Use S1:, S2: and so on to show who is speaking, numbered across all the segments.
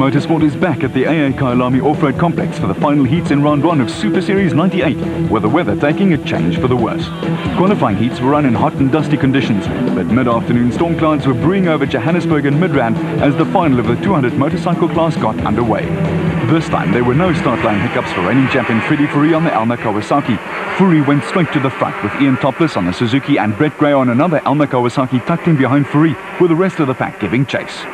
S1: Motorsport is back at the AA Kyalami Off-Road Complex for the final heats in round 1 of Super Series 98, with the weather taking a change for the worse. Qualifying heats were run in hot and dusty conditions, but mid-afternoon storm clouds were brewing over Johannesburg and Midrand as the final of the 200 motorcycle class got underway. This time there were no start line hiccups for reigning champion Freddie Fourie on the Elna Kawasaki. Fourie went straight to the front with Ian Topless on the Suzuki and Brett Gray on another Elna Kawasaki tucked in behind Fourie, with the rest of the pack giving chase.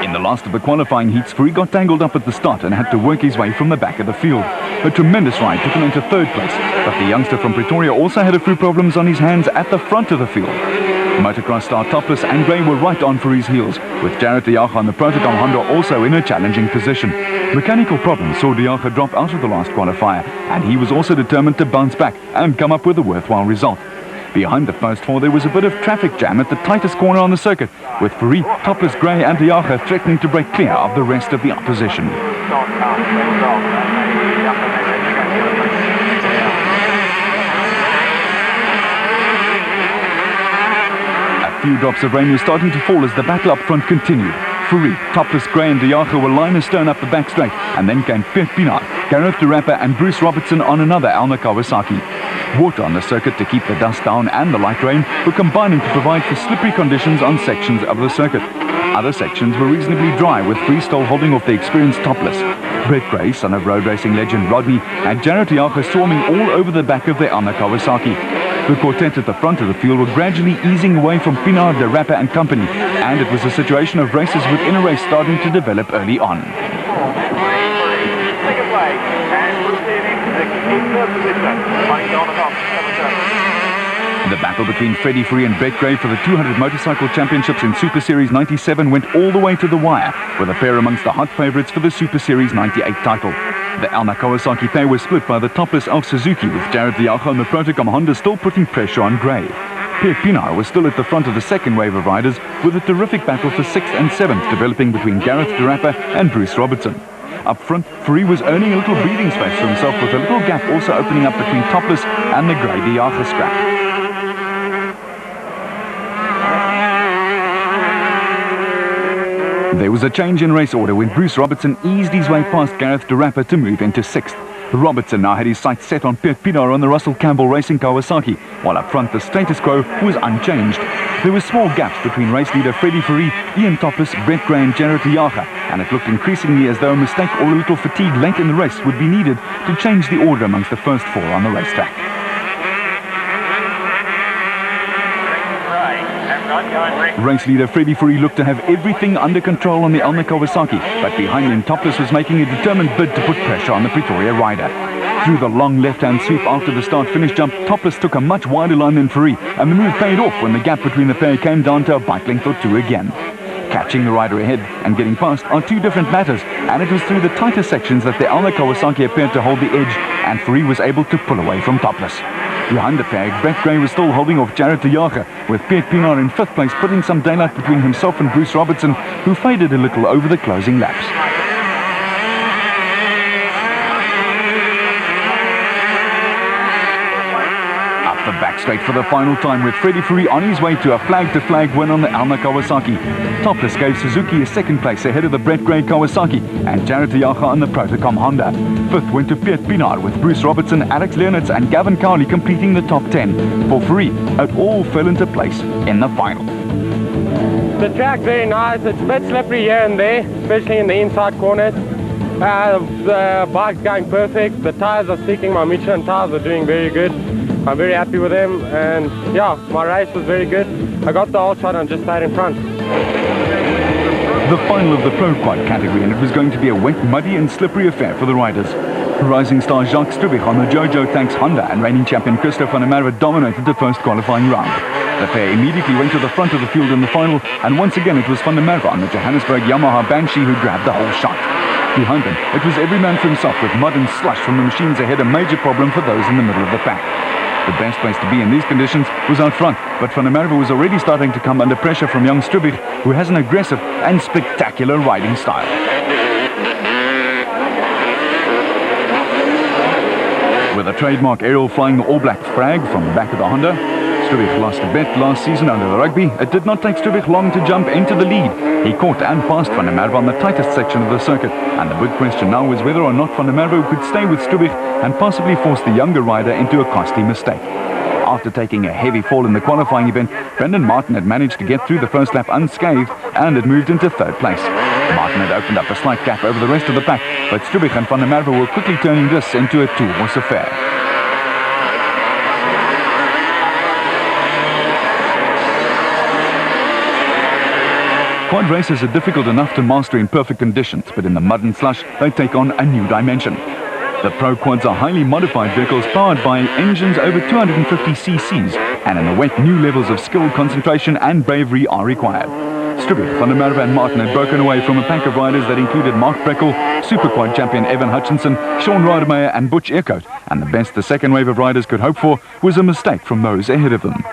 S1: In the last of the qualifying heats, Fourie got tangled up at the start and had to work his way from the back of the field. A tremendous ride took him into third place, but the youngster from Pretoria also had a few problems on his hands at the front of the field. Motocross star Topless and Gray were right on Fourie's heels, with Jared De Jager on the Protocom Honda also in a challenging position. Mechanical problems saw De Jager drop out of the last qualifier, and he was also determined to bounce back and come up with a worthwhile result. Behind the first four, there was a bit of traffic jam at the tightest corner on the circuit, with Fourie, Topless, Gray and De Jager threatening to break clear of the rest of the opposition. A few drops of rain were starting to fall as the battle up front continued. Fourie, Topless, Gray and De Jager were line astern up the back straight, and then came Piet Pienaar, Gareth de Rapper and Bruce Robertson on another Elna Kawasaki. Water on the circuit to keep the dust down and the light rain were combining to provide for slippery conditions on sections of the circuit. Other sections were reasonably dry, with freestyle holding off the experienced Topless. Brett Gray, son of road racing legend Rodney, and Jared De Jager swarming all over the back of the Elna Kawasaki. The quartet at the front of the field were gradually easing away from Pienaar, de Rapper and company, and it was a situation of races within a race starting to develop early on. The battle between Freddie Fourie and Brett Gray for the 200 motorcycle championships in Super Series 97 went all the way to the wire, with a pair amongst the hot favourites for the Super Series 98 title. The Elna Kawasaki pair was split by the Topless Elf Suzuki, with Jared De Jager and the Protocom Honda still putting pressure on Gray. Piet Pienaar was still at the front of the second wave of riders, with a terrific battle for 6th and 7th developing between Gareth de Rapper and Bruce Robertson. Up front, Fourie was earning a little breathing space for himself, with a little gap also opening up between Topless and the Gray De Jager scrap. There was a change in race order when Bruce Robertson eased his way past Gareth de Rapper to move into 6th. Robertson now had his sights set on Piet Pienaar on the Russell Campbell Racing Kawasaki, while up front the status quo was unchanged. There were small gaps between race leader Freddie Fourie, Ian Topless, Brett Gray and Jared De Jager, and it looked increasingly as though a mistake or a little fatigue late in the race would be needed to change the order amongst the first four on the racetrack. Race leader Freddie Fourie looked to have everything under control on the Elna Kawasaki, but behind him Topless was making a determined bid to put pressure on the Pretoria rider. Through the long left-hand sweep after the start-finish jump, Topless took a much wider line than Fourie, and the move paid off when the gap between the pair came down to a bike length or two again. Catching the rider ahead and getting past are two different matters, and it was through the tighter sections that the Elna Kawasaki appeared to hold the edge, and Fourie was able to pull away from Topless. Behind the pack, Brett Gray was still holding off Jared De Jager, with Piet Pienaar in 5th place, putting some daylight between himself and Bruce Robertson, who faded a little over the closing laps. Up the back straight for the final time, with Freddie Fourie on his way to a flag-to-flag win on the Elna Kawasaki. Topless gave Suzuki a 2nd place ahead of the Brett Gray Kawasaki, and Jared De Jager on the Protocom Honda. 5th went to Piet Pienaar, with Bruce Robertson, Alex Leonards and Gavin Cowley completing the top 10. For Fourie, it all fell into place in the final.
S2: The track very nice. It's a bit slippery here and there, especially in the inside corners. The bike's going perfect. The tyres are sticking. My Michelin tyres are doing very good. I'm very happy with them, and yeah, my race was very good. I got the whole shot and just stayed in front.
S1: The final of the Pro Quad category, and it was going to be a wet, muddy and slippery affair for the riders. Rising star Jacques Strubich on the Jojo Tanks Honda and reigning champion Christophe van der Merwe dominated the first qualifying round. The pair immediately went to the front of the field in the final, and once again it was van der Merwe on the Johannesburg Yamaha Banshee who grabbed the whole shot. Behind them, it was every man for himself, with mud and slush from the machines ahead, a major problem for those in the middle of the pack. The best place to be in these conditions was out front, but van der Merwe was already starting to come under pressure from young Strubich, who has an aggressive and spectacular riding style. With a trademark aerial flying the All Black flag from the back of the Honda, Strubich lost a bet last season under the rugby, it did not take Strubich long to jump into the lead. He caught and passed Van der Merwe on the tightest section of the circuit, and the big question now was whether or not Van der Merwe could stay with Strubich and possibly force the younger rider into a costly mistake. After taking a heavy fall in the qualifying event, Brendan Martin had managed to get through the first lap unscathed and had moved into third place. Martin had opened up a slight gap over the rest of the pack, but Strubich and Van der Merwe were quickly turning this into a two-horse affair. Quad races are difficult enough to master in perfect conditions, but in the mud and slush, they take on a new dimension. The Pro Quads are highly modified vehicles powered by engines over 250 cc's, and in the wet, new levels of skill, concentration and bravery are required. Strubich, Van der Merwe and Martin had broken away from a pack of riders that included Mark Breckel, Super Quad champion Evan Hutchinson, Sean Rademacher and Butch Earcoat, and the best the second wave of riders could hope for was a mistake from those ahead of them.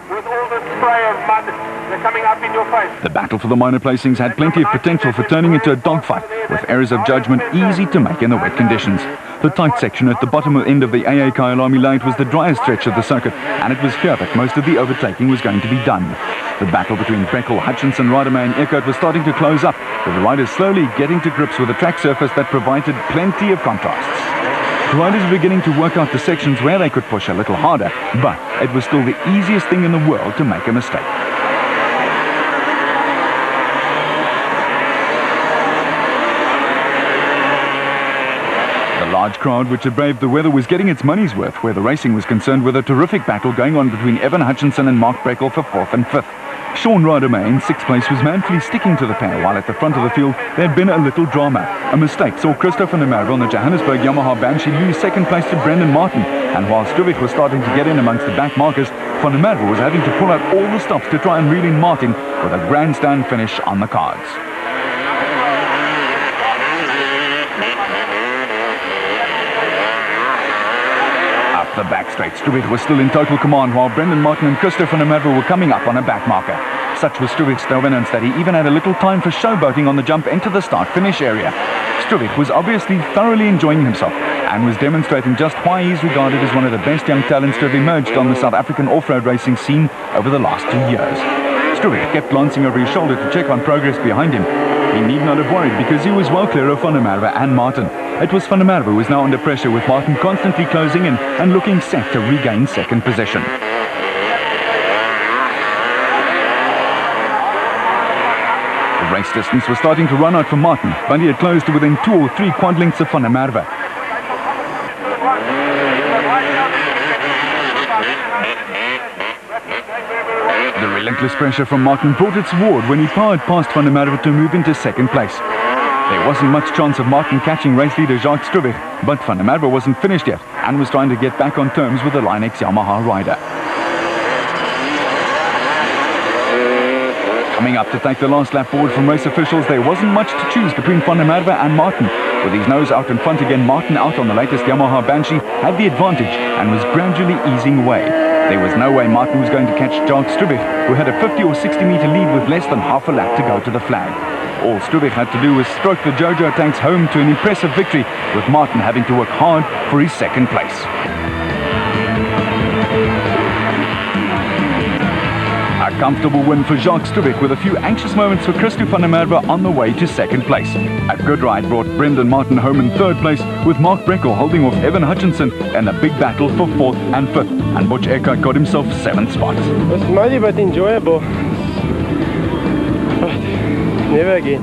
S3: With all the spray of mud, they're coming up in your face.
S1: The battle for the minor placings had plenty of potential for turning into a dogfight, with errors of judgment easy to make in the wet conditions. The tight section at the bottom end of the AA Kyalami Light was the driest stretch of the circuit, and it was here that most of the overtaking was going to be done. The battle between Breckel, Hutchinson, Rademacher and Earcoat was starting to close up, with the riders slowly getting to grips with a track surface that provided plenty of contrasts. The riders were beginning to work out the sections where they could push a little harder, but it was still the easiest thing in the world to make a mistake. The large crowd which had braved the weather was getting its money's worth where the racing was concerned, with a terrific battle going on between Evan Hutchinson and Mark Breckel for 4th and 5th. Sean Rademacher in 6th place was manfully sticking to the pair, while at the front of the field there had been a little drama. A mistake saw Christophe Van der Merwe on the Johannesburg Yamaha Banshee lose 2nd place to Brendan Martin, and while Strubich was starting to get in amongst the back markers, Van der Merwe was having to pull out all the stops to try and reel in Martin, with a grandstand finish on the cards. The back straight, Strubich was still in total command, while Brendan Martin and Christophe Van der Merwe were coming up on a back marker. Such was Strubich's dominance that he even had a little time for showboating on the jump into the start-finish area. Strubich was obviously thoroughly enjoying himself and was demonstrating just why he's regarded as one of the best young talents to have emerged on the South African off-road racing scene over the last 2 years. Strubich kept glancing over his shoulder to check on progress behind him. He need not have worried because he was well clear of Van der Merwe and Martin. It was Van der Merwe who was now under pressure, with Martin constantly closing in and looking set to regain 2nd position. The race distance was starting to run out for Martin, but he had closed to within 2 or 3 quad lengths of Van der Merwe. The relentless pressure from Martin brought its reward when he powered past Van der Merwe to move into 2nd place. There wasn't much chance of Martin catching race leader Jacques Strubich, but Van der Merwe wasn't finished yet and was trying to get back on terms with the Line-X Yamaha rider. Coming up to take the last lap forward from race officials, there wasn't much to choose between Van der Merwe and Martin. With his nose out in front again, Martin, out on the latest Yamaha Banshee, had the advantage and was gradually easing away. There was no way Martin was going to catch Jacques Strubich, who had a 50 or 60 meter lead with less than half a lap to go to the flag. All Strubich had to do was stroke the Jojo tanks home to an impressive victory, with Martin having to work hard for his 2nd place. A comfortable win for Jacques Strubich, with a few anxious moments for Christophe Van der Merwe on the way to 2nd place. A good ride brought Brendan Martin home in 3rd place, with Mark Breckel holding off Evan Hutchinson in a big battle for 4th and 5th, and Butch Earcoat got himself 7th spot.
S2: It was muddy but enjoyable. But never again.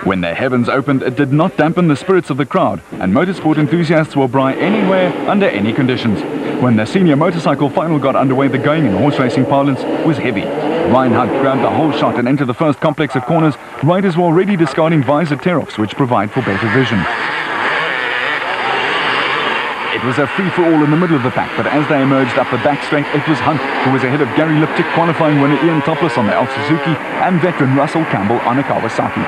S1: When the heavens opened, it did not dampen the spirits of the crowd, and motorsport enthusiasts will braai anywhere, under any conditions. When the senior motorcycle final got underway, the going in horse racing parlance was heavy. Ryan Hunt grabbed the whole shot and entered the first complex of corners. Riders were already discarding visor tear-offs, which provide for better vision. It was a free-for-all in the middle of the pack, but as they emerged up the back straight, it was Hunt who was ahead of Gary Liptic, qualifying winner Ian Topless on the Elf Suzuki, and veteran Russell Campbell on a Kawasaki.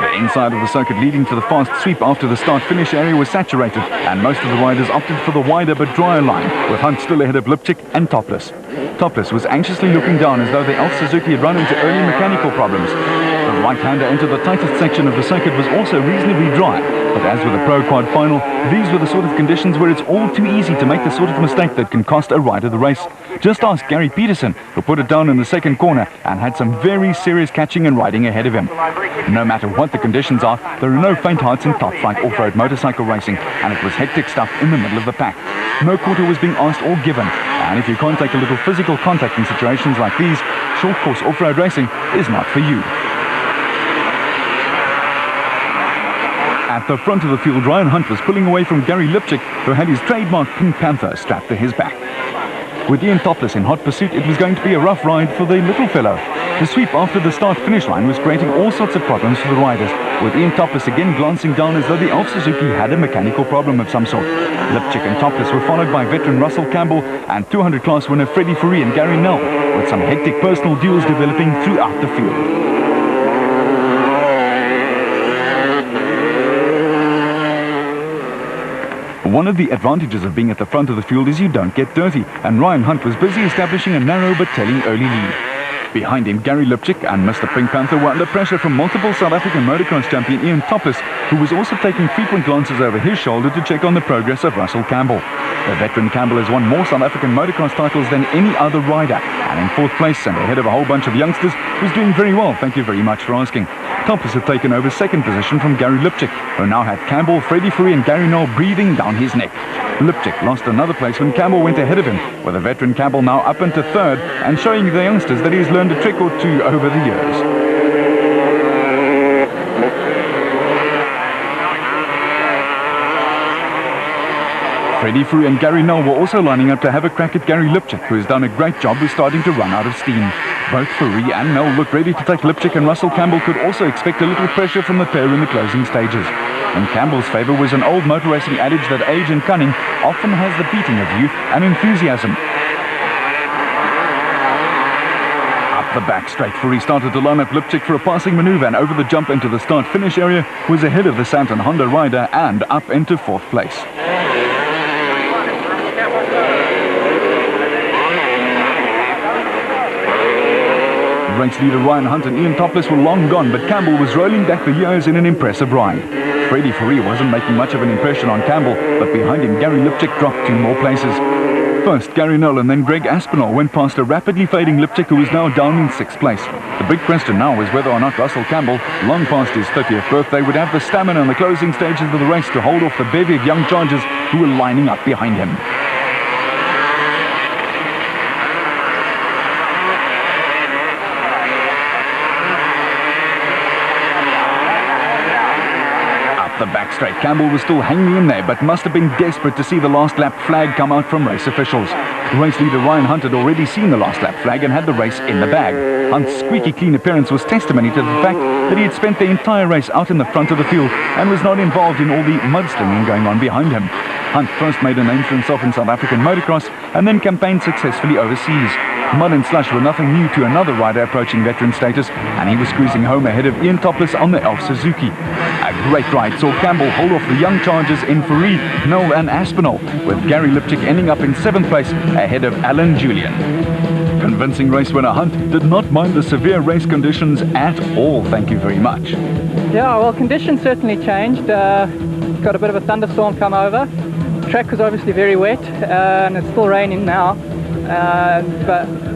S1: The inside of the circuit leading to the fast sweep after the start-finish area was saturated, and most of the riders opted for the wider but drier line, with Hunt still ahead of Liptic and Topless. Topless was anxiously looking down as though the Elf Suzuki had run into early mechanical problems. The right-hander into the tightest section of the circuit was also reasonably dry, but as with the Pro Quad final, these were the sort of conditions where it's all too easy to make the sort of mistake that can cost a rider the race. Just ask Gary Peterson, who put it down in the second corner and had some very serious catching and riding ahead of him. No matter what the conditions are, there are no faint hearts in top flight off-road motorcycle racing, and it was hectic stuff in the middle of the pack. No quarter was being asked or given, and if you can't take a little physical contact in situations like these, short course off-road racing is not for you. At the front of the field, Ryan Hunt was pulling away from Gary Lipchik, who had his trademark Pink Panther strapped to his back. With Ian Topless in hot pursuit, it was going to be a rough ride for the little fellow. The sweep after the start-finish line was creating all sorts of problems for the riders, with Ian Topless again glancing down as though the Elf Suzuki had a mechanical problem of some sort. Lipchik and Topless were followed by veteran Russell Campbell and 200 class winner Freddie Fourie and Gary Nell, with some hectic personal duels developing throughout the field. One of the advantages of being at the front of the field is you don't get dirty, and Ryan Hunt was busy establishing a narrow but telling early lead. Behind him, Gary Lipchik and Mr. Pink Panther were under pressure from multiple South African motocross champion Ian Topless, who was also taking frequent glances over his shoulder to check on the progress of Russell Campbell. The veteran Campbell has won more South African motocross titles than any other rider, and in fourth place and ahead of a whole bunch of youngsters, was doing very well, thank you very much for asking. Topless had taken over second position from Gary Lipchik, who now had Campbell, Freddie Fourie and Gary Nell breathing down his neck. Lipchik lost another place when Campbell went ahead of him, with the veteran Campbell now up into third and showing the youngsters that he's learned a trick or two over the years. Freddie Fourie and Gary Nell were also lining up to have a crack at Gary Lipchik, who has done a great job with starting to run out of steam. Both Fourie and Nell looked ready to take Lipchik, and Russell Campbell could also expect a little pressure from the pair in the closing stages. In Campbell's favour was an old motor racing adage that age and cunning often has the beating of youth and enthusiasm. Up the back straight, Fourie started to line up Lipchik for a passing manoeuvre, and over the jump into the start-finish area was ahead of the Santon Honda rider and up into fourth place. Race leader Ryan Hunt and Ian Topless were long gone, but Campbell was rolling back the years in an impressive ride. Freddie Fourie wasn't making much of an impression on Campbell, but behind him Gary Lipchik dropped 2 more places. First, Gary Nell and then Greg Aspinall went past a rapidly fading Lipchik, who is now down in 6th place. The big question now is whether or not Russell Campbell, long past his 30th birthday, would have the stamina in the closing stages of the race to hold off the bevy of young chargers who were lining up behind him. The back straight, Campbell was still hanging in there, but must have been desperate to see the last lap flag come out from race officials. Race leader Ryan Hunt had already seen the last lap flag and had the race in the bag. Hunt's squeaky clean appearance was testimony to the fact that he had spent the entire race out in the front of the field and was not involved in all the mudslinging going on behind him. Hunt first made a name for himself in South African motocross and then campaigned successfully overseas. Mud and slush were nothing new to another rider approaching veteran status, and he was squeezing home ahead of Ian Topless on the Elf Suzuki. A great ride saw Campbell hold off the young chargers in Fourie, Nell and Aspinall, with Gary Lipchik ending up in 7th place ahead of Alan Julian. Convincing race winner Hunt did not mind the severe race conditions at all, thank you very much.
S4: Yeah, well, conditions certainly changed. Got a bit of a thunderstorm come over. The track was obviously very wet, and it's still raining now.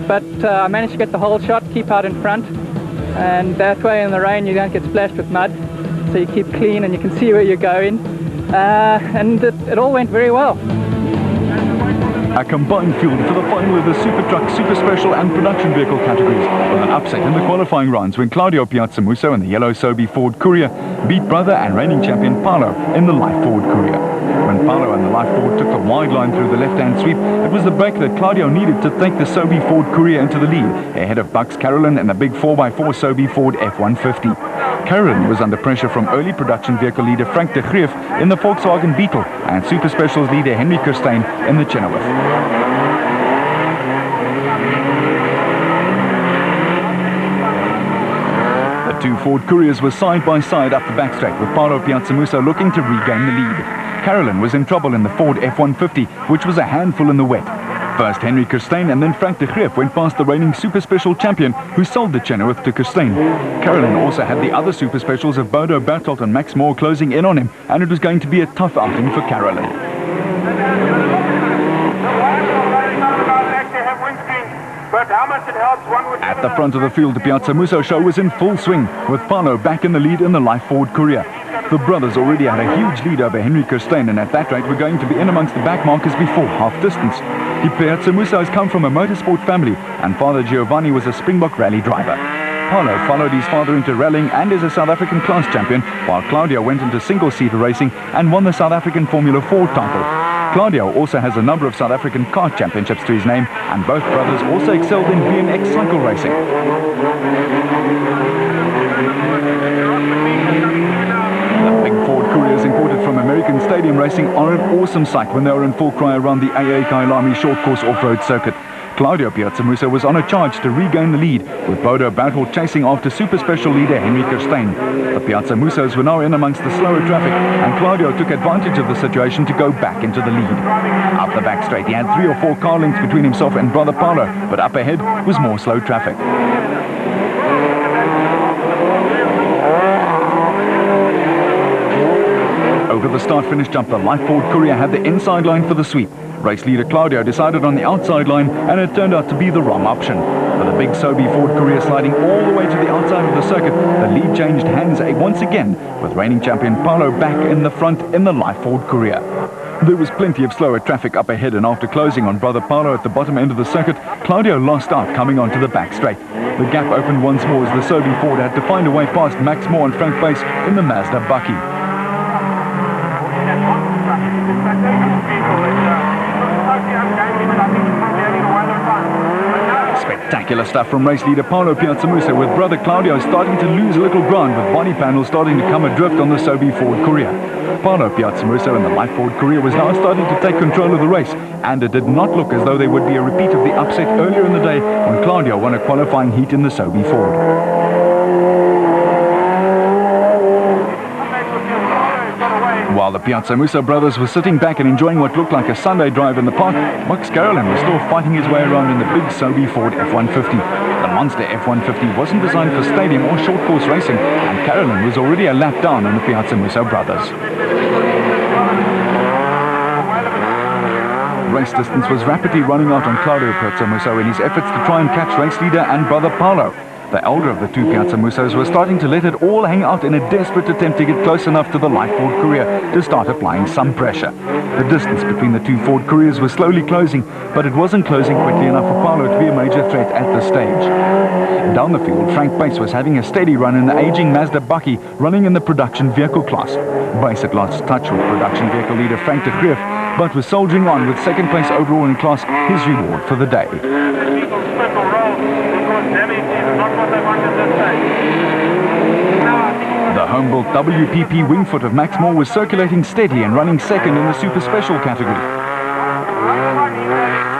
S4: But I managed to get the whole shot, keep out in front, and that way in the rain you don't get splashed with mud, so you keep clean and you can see where you're going, and it all went very well.
S1: A combined field for the final of the Super Truck, Super Special and Production Vehicle categories, with an upset in the qualifying rounds when Claudio Piazzamuso in the yellow Sobe Ford Courier beat brother and reigning champion Paolo in the light Ford Courier. When Paolo and the light Ford took the wide line through the left-hand sweep, it was the break that Claudio needed to take the Sobe Ford Courier into the lead, ahead of Bucks Carolyn and the big 4x4 Sobe Ford F-150. Carolyn was under pressure from early production vehicle leader Frank de Greef in the Volkswagen Beetle and Super Specials leader Henry Kirstein in the Chenoweth. The 2 Ford Couriers were side by side up the backstraight, with Paolo Piazzamuso looking to regain the lead. Carolyn was in trouble in the Ford F-150, which was a handful in the wet. First Henry Kirstein and then Frank de Greef went past the reigning Super Special champion who sold the Chenoweth to Kirstein. Carolyn also had the other Super Specials of Bodo Bertolt and Max Moore closing in on him, and it was going to be a tough outing for Carolyn. At the front of the field, the Piazza Musso show was in full swing, with Paulo back in the lead in the Life Ford Courier. The brothers already had a huge lead over Henry Kirstein, and at that rate were going to be in amongst the back markers before half distance. The Piazza Musso has come from a motorsport family, and Father Giovanni was a Springbok rally driver. Paulo followed his father into rallying and is a South African class champion, while Claudio went into single-seater racing and won the South African Formula 4 title. Claudio also has a number of South African kart championships to his name, and both brothers also excelled in BMX cycle racing. The big Ford Couriers imported from American Stadium Racing are an awesome sight when they are in full cry around the AA Kailami short course off-road circuit. Claudio Piazza Musso was on a charge to regain the lead, with Bodo Bertolt chasing after Super Special leader Henry Kirstein. The Piazza Mussos were now in amongst the slower traffic, and Claudio took advantage of the situation to go back into the lead. Up the back straight, he had 3 or 4 car lengths between himself and brother Paulo, but up ahead was more slow traffic. Over the start-finish jump, the Life Ford Courier had the inside line for the sweep. Race leader Claudio decided on the outside line, and it turned out to be the wrong option. With a big Sobe Ford Courier sliding all the way to the outside of the circuit, the lead changed hands once again, with reigning champion Paulo back in the front in the Life Ford Courier. There was plenty of slower traffic up ahead, and after closing on brother Paulo at the bottom end of the circuit, Claudio lost out coming onto the back straight. The gap opened once more as the Sobe Ford had to find a way past Max Moore and Frank Bass in the Mazda Bucky. Spectacular stuff from race leader Paulo Piazza Musso, with brother Claudio starting to lose a little ground, with body panels starting to come adrift on the Sobe Ford Courier. Paulo Piazza Musso in the Life Ford Courier was now starting to take control of the race, and it did not look as though there would be a repeat of the upset earlier in the day when Claudio won a qualifying heat in the Sobe Ford. While the Piazza Musso brothers were sitting back and enjoying what looked like a Sunday drive in the park, Max Carolyn was still fighting his way around in the big Sobe Ford F-150. The monster F-150 wasn't designed for stadium or short course racing, and Carolyn was already a lap down on the Piazza Musso brothers. Race distance was rapidly running out on Claudio Piazza Musso in his efforts to try and catch race leader and brother Paulo. The elder of the two Piazza Mussos was starting to let it all hang out in a desperate attempt to get close enough to the Life Ford Courier to start applying some pressure. The distance between the two Ford Couriers was slowly closing, but it wasn't closing quickly enough for Paulo to be a major threat at this stage. Down the field, Frank Bass was having a steady run in the aging Mazda Bucky, running in the production vehicle class. Bass had lost touch with production vehicle leader Frank de Greef, but was soldiering on with second place overall in class, his reward for the day. The home-built WPP Wingfoot of Max Moore was circulating steadily and running second in the Super Special category.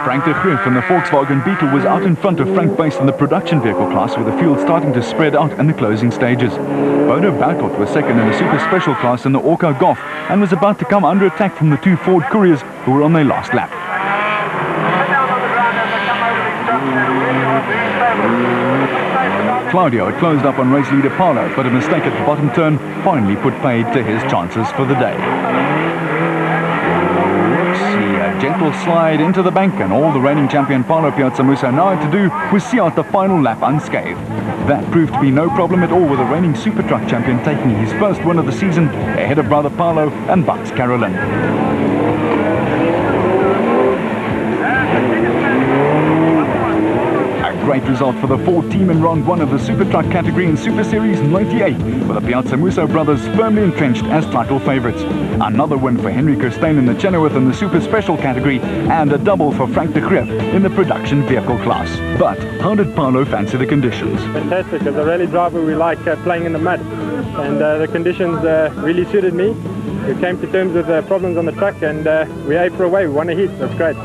S1: Frank de Greef in the Volkswagen Beetle was out in front of Frank Bass in the production vehicle class, with the field starting to spread out in the closing stages. Bodo Bertolt was second in the Super Special class in the Orca Golf and was about to come under attack from the two Ford Couriers who were on their last lap. Claudio had closed up on race leader Paulo, but a mistake at the bottom turn finally put paid to his chances for the day. Whoopsie, a gentle slide into the bank, and all the reigning champion Paulo Piazza Musso now had to do was see out the final lap unscathed. That proved to be no problem at all, with the reigning Super Truck champion taking his first win of the season ahead of brother Paulo and Max Carolyn. Great result for the Ford team in round 1 of the Super Truck category in Super Series 98, with the Piazza Musso brothers firmly entrenched as title favourites. Another win for Henry Kirstein in the Chenoweth in the Super Special category, and a double for Frank de Greef in the production vehicle class. But how did Paulo fancy the conditions?
S2: Fantastic. As a rally driver, we like playing in the mud, and the conditions really suited me. We came to terms with problems on the truck, and we ate for away. We won a heat. That's great.